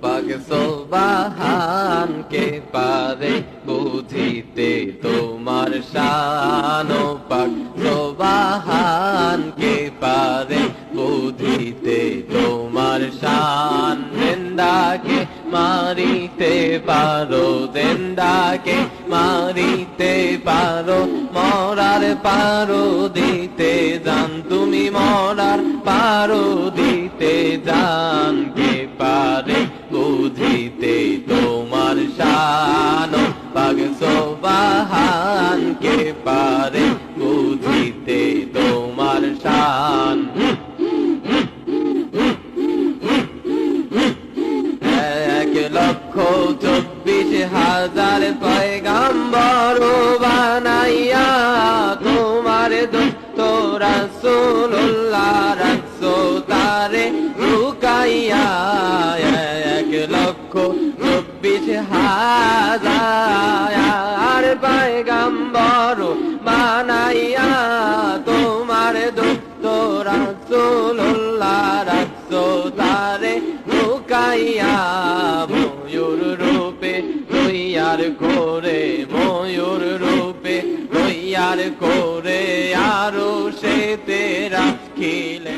পাক সুবহান কে পারে বুঝিতে তোমার শান ও পাক সুবহান কে পারে বুঝিতে তোমার শান জিন্দাকে মারিতে পারো জিন্দাকে মারিতে পারো মরার পারো দিতে জান তুমি মরার পারো দিতে জান কে পারে বুঝিতে তোমার শান পাক সুবহান কে পারে বুঝিতে তোমার শান এক লক্ষ 24,000 পয়গাম্বর বানাইয়া তোমার দূত রাসূলুল্লাহ রাখছো তারে লুকাইয়া 1,24,000 পয়গাম্বর বানাইয়া তোমার দূত রাসূলুল্লাহ রাখছো তারে লুকাইয়া ময়ূর রূপে তৈয়ার করে ময়ূর রূপে তৈয়ার করে আরো সে তেরা খিলে